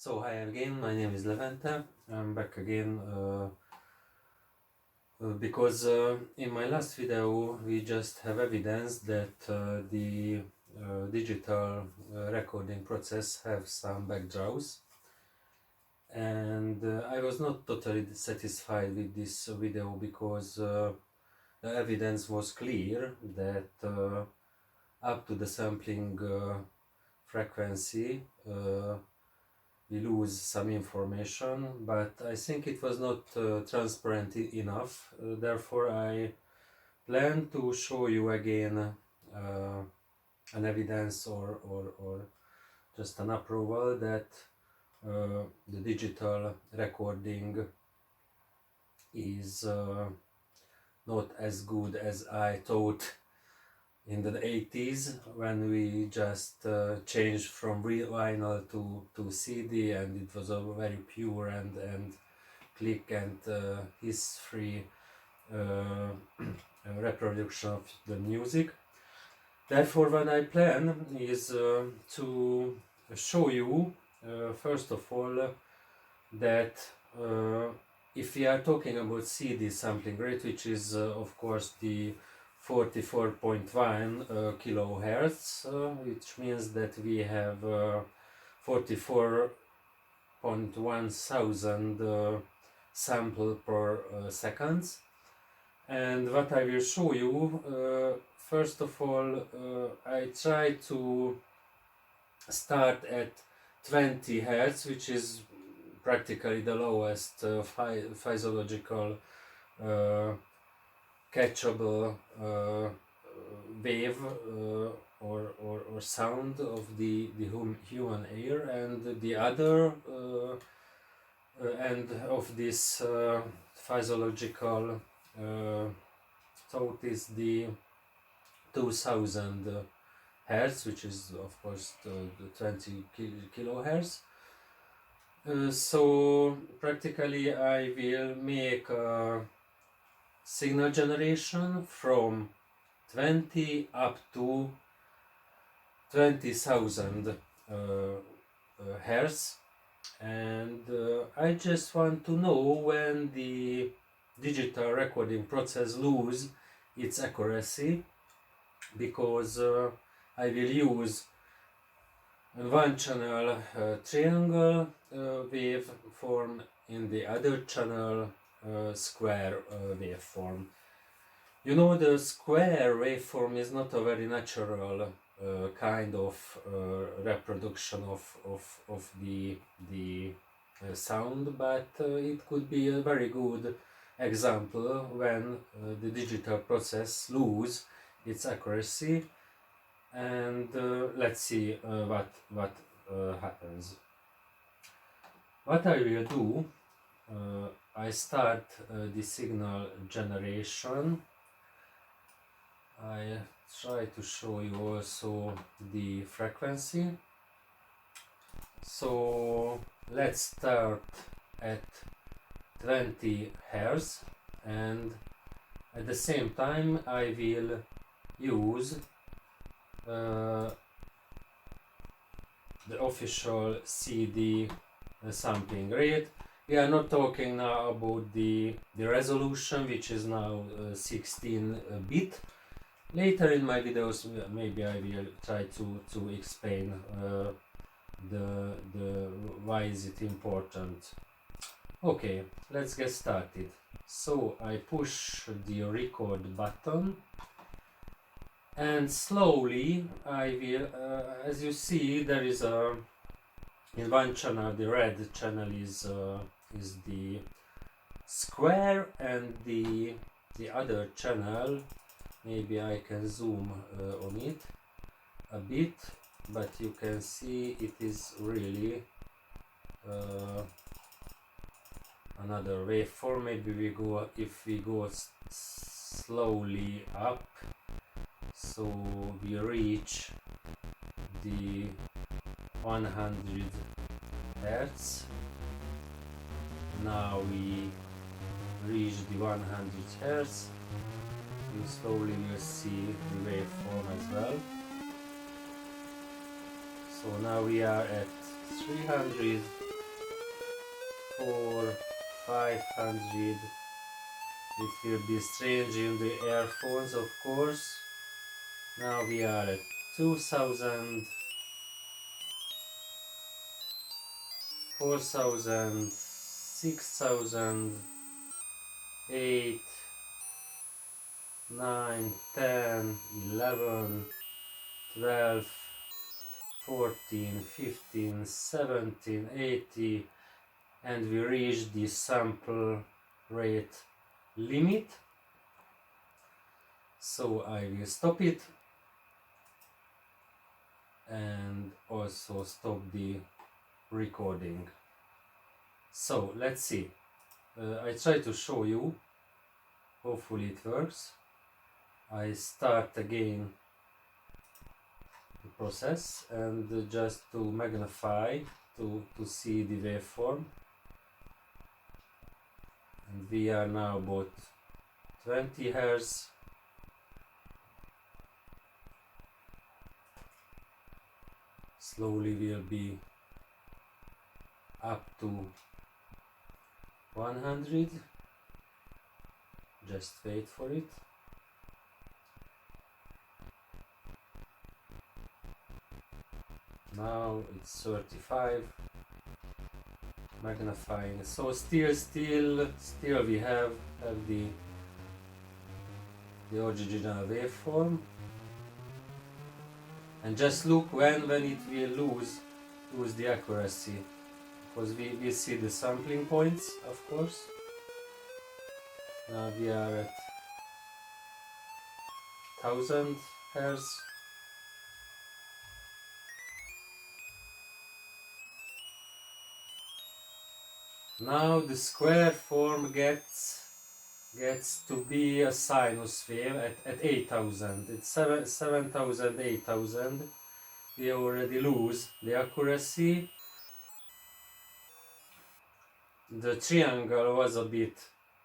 So hi again, my name is Levente. I'm back again because in my last video we just have evidence that the digital recording process have some backdraws, and I was not totally satisfied with this video because the evidence was clear that up to the sampling frequency we lose some information, but I think it was not transparent enough. Therefore, I plan to show you again an evidence or just an approval that the digital recording is not as good as I thought in the 80s, when we just changed from vinyl to CD, and it was a very pure and click and hiss-free reproduction of the music. Therefore, what I plan is to show you first of all that if we are talking about CD sampling rate, which is of course the 44.1 kilohertz, which means that we have 44.1 thousand sample per seconds. And what I will show you, first of all, I try to start at 20 hertz, which is practically the lowest physiological catchable wave or sound of the human ear, and the other end of this physiological thought is the 2000 hertz, which is of course the 20 kilohertz. So practically I will make a signal generation from 20 up to 20,000 hertz, and I just want to know when the digital recording process lose its accuracy, because I will use one channel triangle waveform, in the other channel square waveform. You know, the square waveform is not a very natural kind of reproduction of the sound, but it could be a very good example when the digital process lose its accuracy. And let's see what happens. What I will do, I start the signal generation. I try to show you also the frequency. So let's start at 20 Hz, and at the same time I will use the official CD sampling rate. We are not talking now about the resolution, which is now 16-bit. Later in my videos, maybe I will try to explain the why is it important. Okay, let's get started. So I push the record button, and slowly I will, as you see, there is a, in one channel, the red channel is the square, and the other channel, maybe I can zoom on it a bit, but you can see it is really another waveform. Maybe we go, if we go slowly up, so we reach the 100 hertz. Now we reach the 100 hertz. You slowly will see the waveform as well. So now we are at 300 4, 500. It will be strange in the earphones, of course. Now we are at 2000, 4000, 6000, 8, 9, 10, 11, 12, 14, 15, 17, 80, and we reach the sample rate limit. So I will stop it and also stop the recording. So let's see. I try to show you. Hopefully it works. I start again the process and just to magnify to see the waveform. And we are now about 20 Hz. Slowly will be up to 100. Just wait for it. Now it's 35. Magnifying. So still we have the original waveform. And just look when it will lose the accuracy, because we see the sampling points, of course. Now we are at 1000 Hz. Now the square form gets to be a sinus wave at 8000. It's 7000, 8000. We already lose the accuracy. The triangle was a bit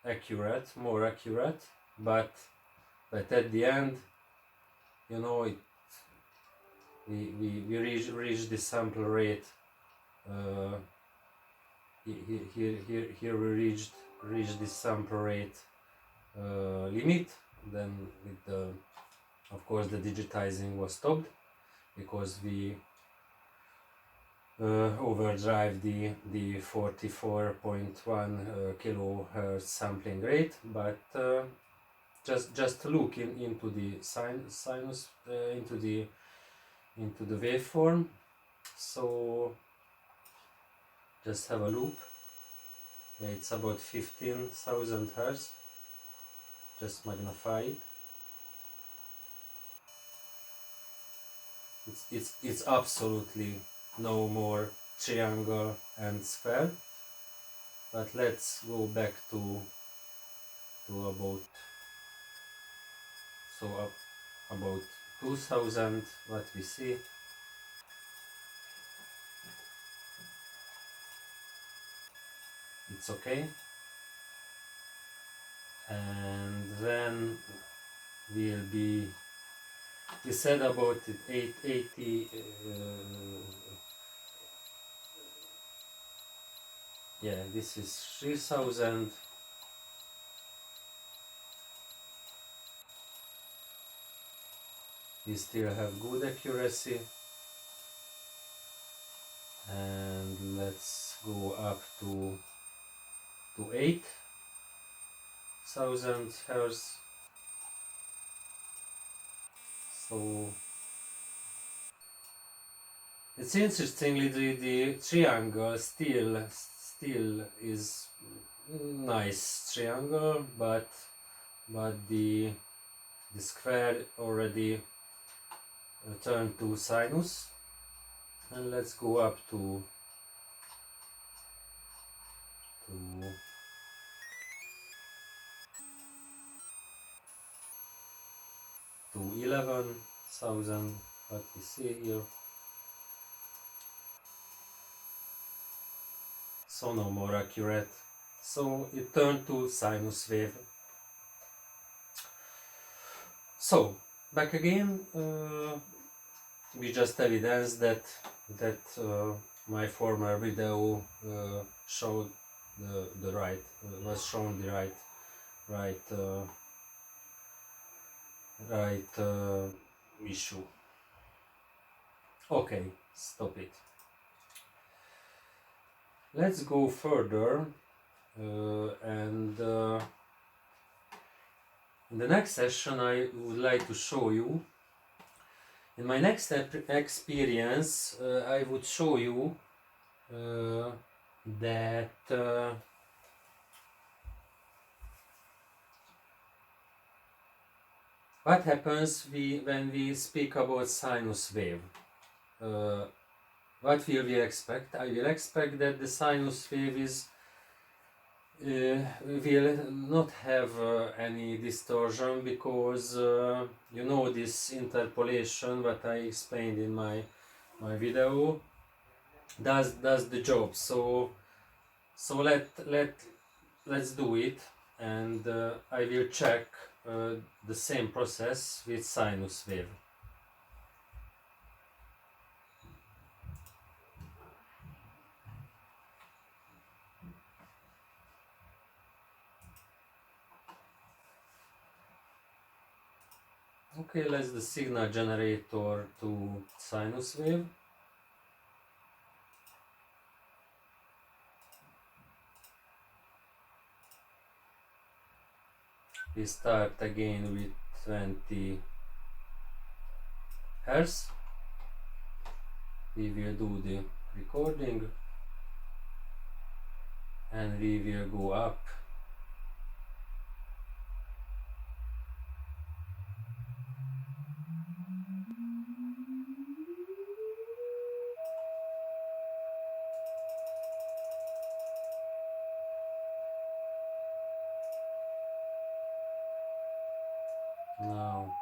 accurate, more accurate, but at the end, you know, we reach the sample rate. Here we reached the sample rate limit. Then with of course the digitizing was stopped because we overdrive the 44.1 kilohertz sampling rate, but just look into the sinus into the waveform. So just have a look. Yeah, it's about 15,000 Hz. Just magnify it. It's absolutely no more triangle and square. But let's go back to about about 2000. What we see. It's okay. And then will be, we said about it 880, yeah, this is 3000. We still have good accuracy, and let's go up to 8000 Hz. So it's interestingly the triangle still is nice triangle, but the square already turned to sinus. And let's go up to 11,000, what we see here. So no more accurate. So it turned to sinus wave. So back again, we just evidence that my former video showed the right was shown the right issue. Okay, stop it. Let's go further, and in the next session I would like to show you. In my next experience, I would show you that what happens when we speak about sinus wave. What will we expect? I will expect that the sinus wave is will not have any distortion, because you know this interpolation what I explained in my video does the job. So let's do it, and I will check the same process with sinus wave. Okay, let's the signal generator to sinus wave. We start again with 20 Hz. We will do the recording and we will go up. Now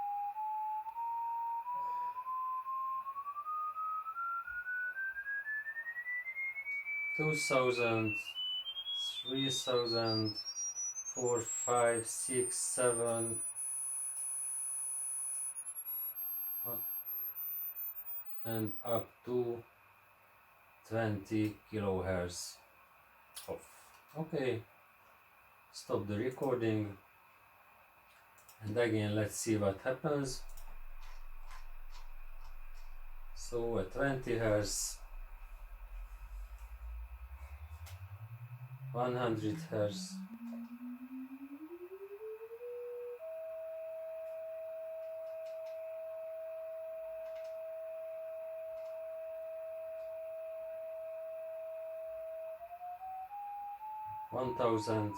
2000, 3000, 4, 5, 6, 7, and up to 20 kilohertz off. Okay, stop the recording, and again let's see what happens. So at 20 hertz, 100 hertz, 1000,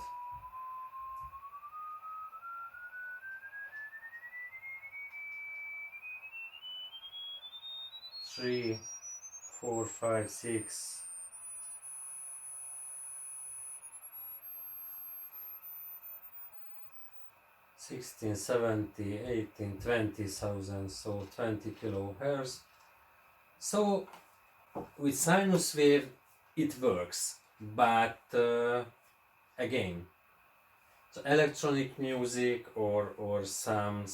3, 4, 5, 6, 16, 70, 18, 20,000, so 20 kilohertz. So with sinus wave it works, but again, so electronic music or some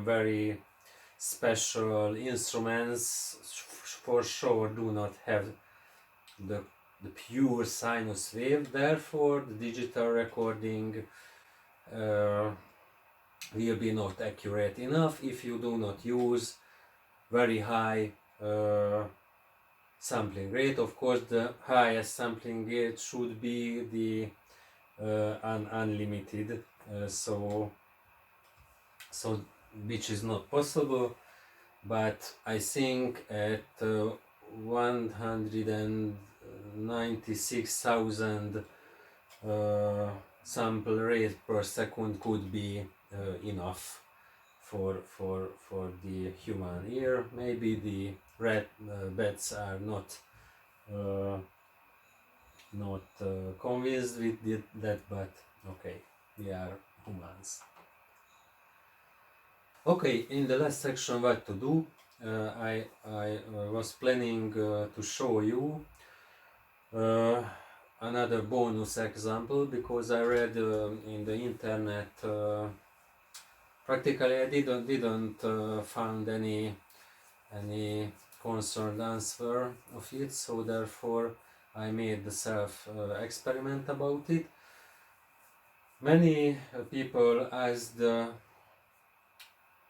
very special instruments for sure do not have the pure sinus wave. Therefore the digital recording will be not accurate enough if you do not use very high sampling rate. Of course the highest sampling rate should be the unlimited, so which is not possible, but I think at 196,000 sample rate per second could be enough for the human ear. Maybe the bats are not convinced with that, but okay, we are humans. Okay, in the last section what to do, I was planning to show you another bonus example, because I read in the internet, practically I didn't find any concerned answer of it, so therefore I made the self experiment about it. Many people asked,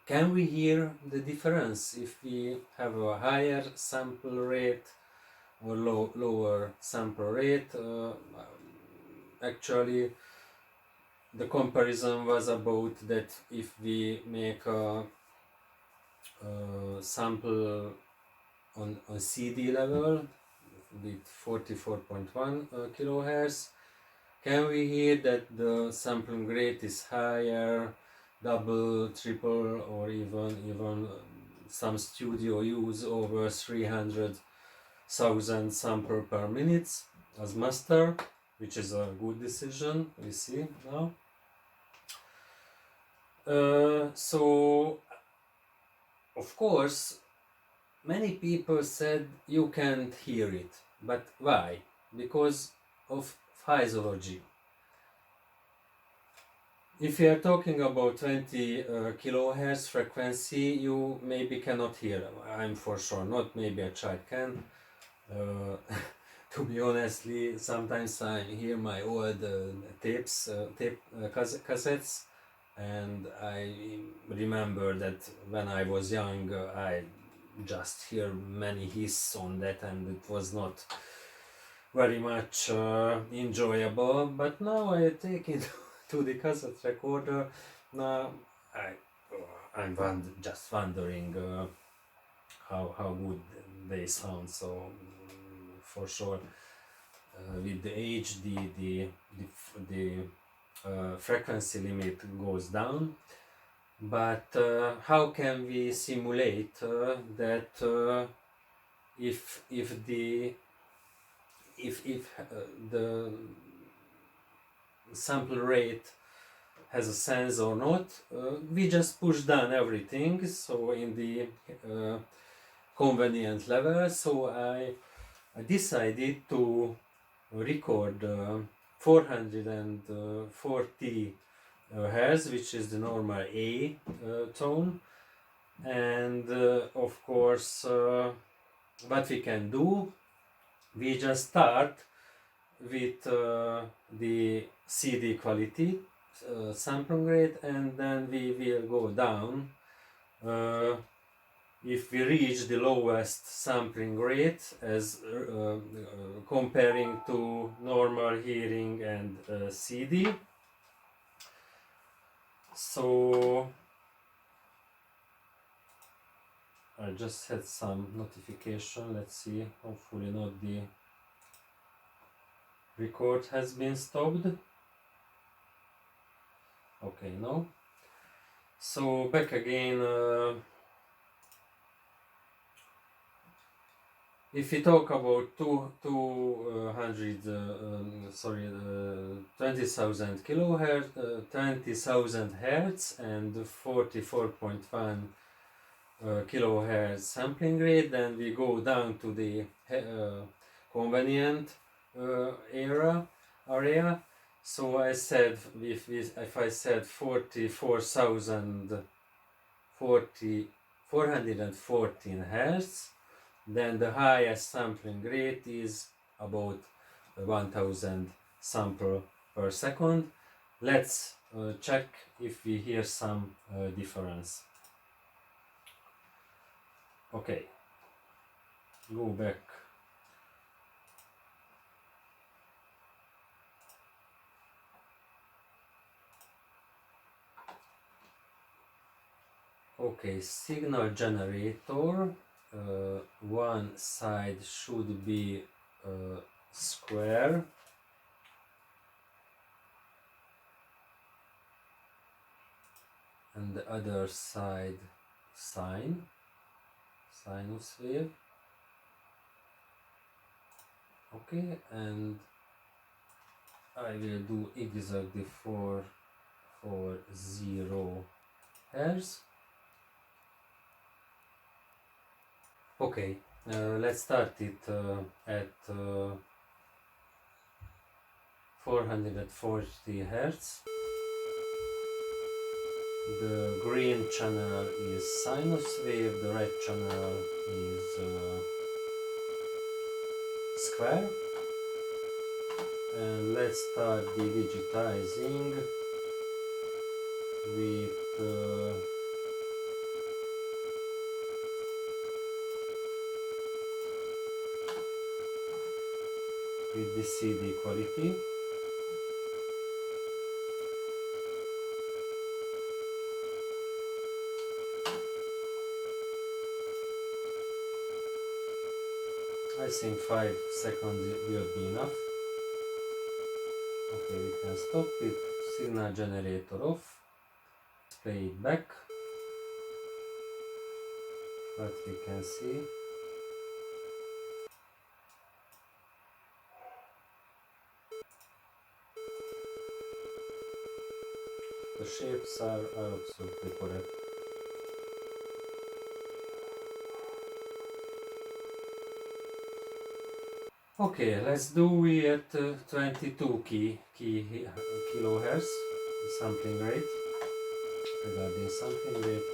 can we hear the difference if we have a higher sample rate or lower sample rate? Actually, the comparison was about that if we make a sample on CD level with 44.1 kilohertz, can we hear that the sampling rate is higher, double, triple, or even some studio use over 300,000 sample per minute as master, which is a good decision, we see now. So of course many people said you can't hear it, but why? Because of physology. If you are talking about 20 kilohertz frequency, you maybe cannot hear. I'm for sure not. Maybe a child can. To be honestly, sometimes I hear my old cassettes, and I remember that when I was young, I just hear many hiss on that, and it was not very much enjoyable. But now I take it to the cassette recorder. Now I'm just wondering how good they sound. So for sure, with the age, the frequency limit goes down. But how can we simulate that if the sample rate has a sense or not? We just push down everything, so in the convenient level. So I decided to record 440 hertz, which is the normal A tone, and of course what we can do, we just start with the CD quality sampling rate, and then we will go down if we reach the lowest sampling rate as comparing to normal hearing and CD. So I just had some notification. Let's see, hopefully not the record has been stopped. Okay, no. So back again, if we talk about 20,000 kilohertz, 20,000 hertz and 44.1 kilohertz sampling rate, then we go down to the convenient area. So I said, if I said 414 hertz, then the highest sampling rate is about 1000 sample per second. Let's check if we hear some difference. Okay, go back. Okay, signal generator. One side should be square, and the other side sinus wave. Okay, and I will do exactly for 0 hertz. Okay, let's start it at 440 hertz. The green channel is sinus wave, the red channel is square. And let's start the digitizing with the CD quality. I think 5 seconds will be enough. Okay, we can stop it. Signal generator off. Play it back. What we can see. The shapes are absolutely correct. Okay, let's do it at 22 kilohertz sampling rate. Regarding sampling rate,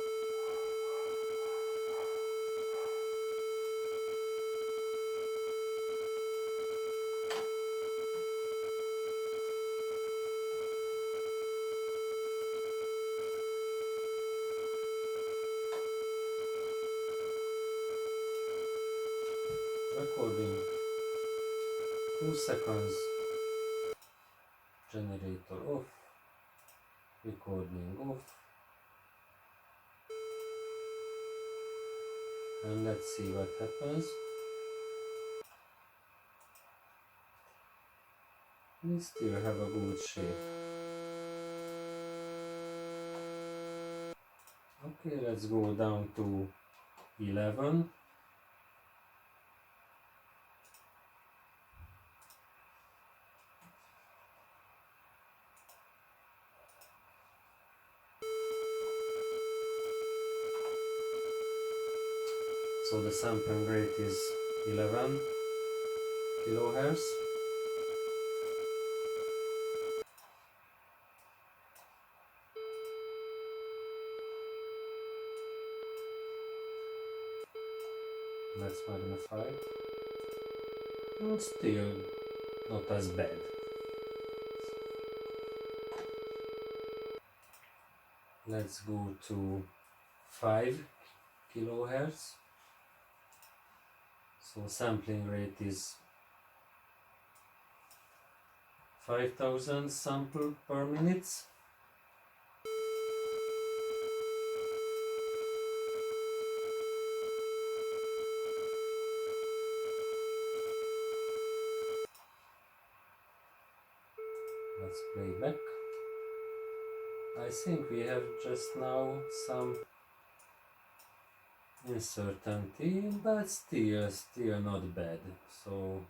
recording 2 seconds, generator off, recording off, and let's see what happens. We still have a good shape. Okay, let's go down to 11. So the sampling rate is 11 kilohertz. Let's magnify. Well, still not as bad. Let's go to 5 kilohertz. So sampling rate is 5000 sample per minute. Let's play back. I think we have just now some uncertainty, but still not bad. So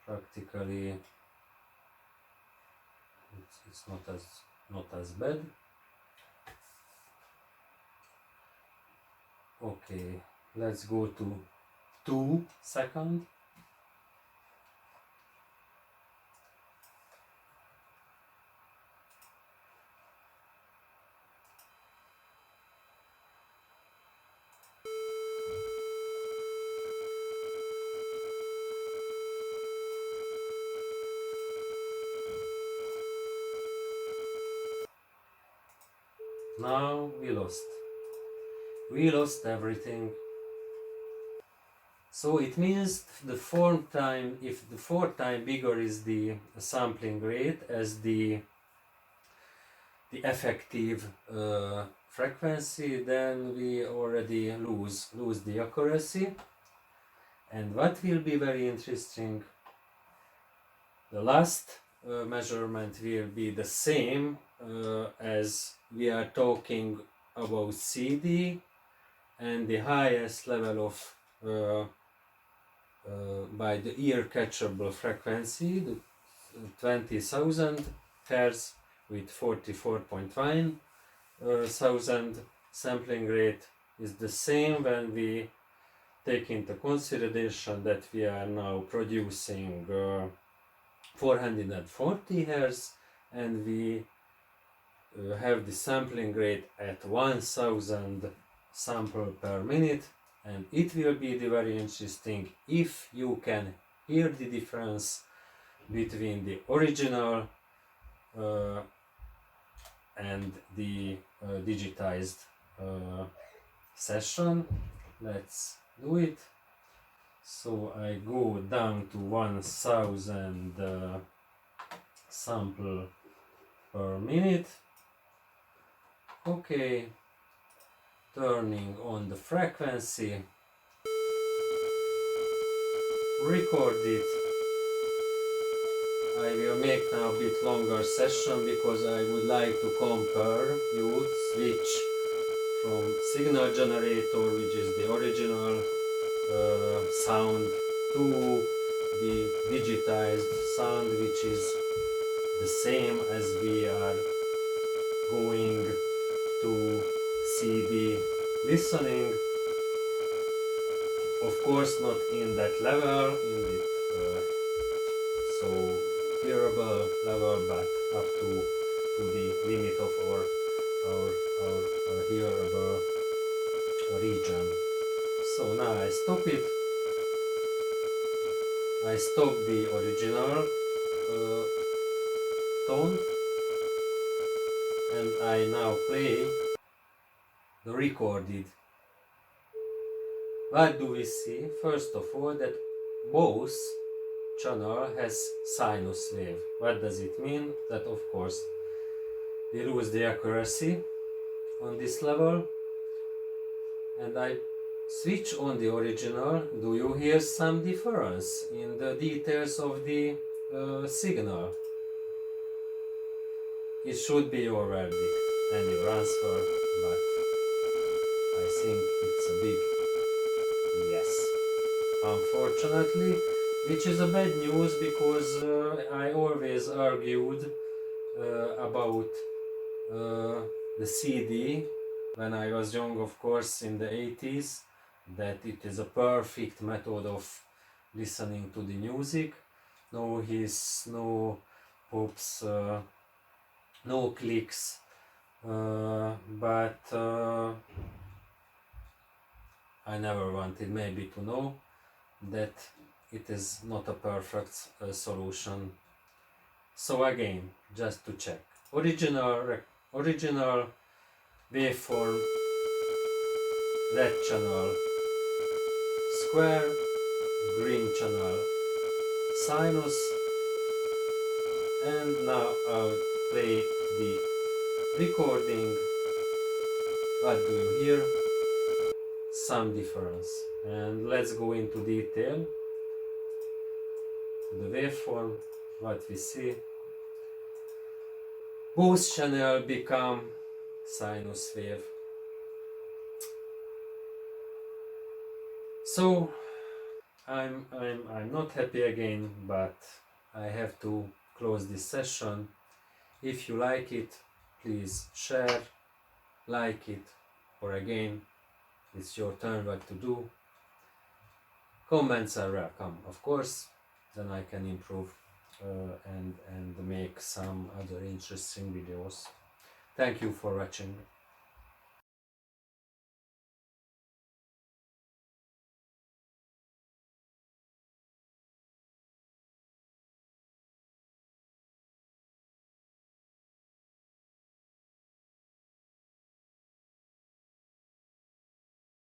practically it's not as bad. Okay, let's go to 2 seconds. Now we lost everything. So it means if the 4 time bigger is the sampling rate as the effective frequency, then we already lose the accuracy. And what will be very interesting, the last measurement will be the same as we are talking about CD, and the highest level of by the ear catchable frequency, the 20,000 Hz with 44.1 thousand sampling rate is the same when we take into consideration that we are now producing 440 Hz and we have the sampling rate at 1000 sample per minute, and it will be very interesting if you can hear the difference between the original and the digitized session. Let's do it. So I go down to 1000 sample per minute. Okay, turning on the frequency, record it. I will make now a bit longer session because I would like to compare, you switch from signal generator, which is the original sound, to the digitized sound, which is the same as we are going to CD listening. Of course, not in that level, in the so hearable level, but up to the limit of our hearable region. So now I stop it. I stop the original tone, and I now play the recorded. What do we see? First of all, that both channel has sinus wave. What does it mean? That of course we lose the accuracy on this level, and I switch on the original. Do you hear some difference in the details of the signal? It should be your verdict and your answer, but I think it's a big yes. Unfortunately, which is a bad news, because I always argued about the CD when I was young, of course, in the 80s, that it is a perfect method of listening to the music. No hiss, no pops, no clicks, but I never wanted maybe to know that it is not a perfect solution. So again, just to check, original waveform, red channel square, green channel sinus, and now I'll play the recording. What do you hear? Some difference. And let's go into detail. The waveform, what we see. Both channel become sinus wave. So I'm not happy again, but I have to close this session. If you like it, please share, like it, or again, it's your turn what to do. Comments are welcome, of course, then I can improve and make some other interesting videos. Thank you for watching.